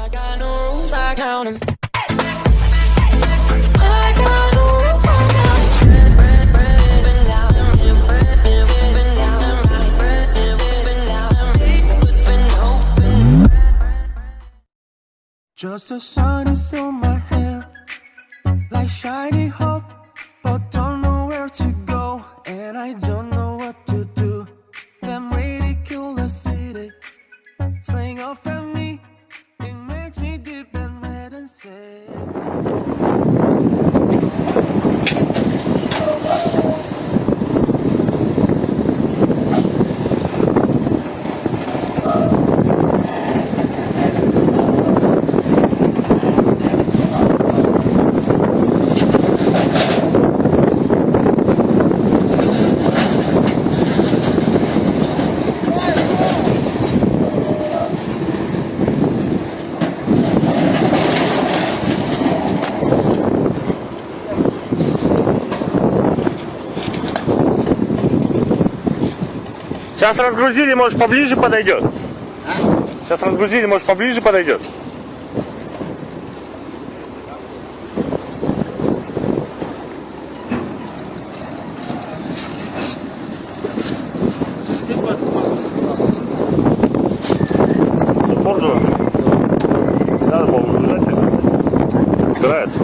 I got no rules, I count 'em. I got no rules, I count 'em. Bread, up and down, bread, up and down, right, bread, up and down, up and open. Just the sun is on my head, like shiny hope, but don't know where to go, and I don't know what to do. Them ridicule the city, slaying off at me, it makes me deep and mad and sad. Сейчас разгрузили, может поближе подойдет. Сейчас разгрузили, может поближе подойдет. Морду надо было выгружать. Убирается.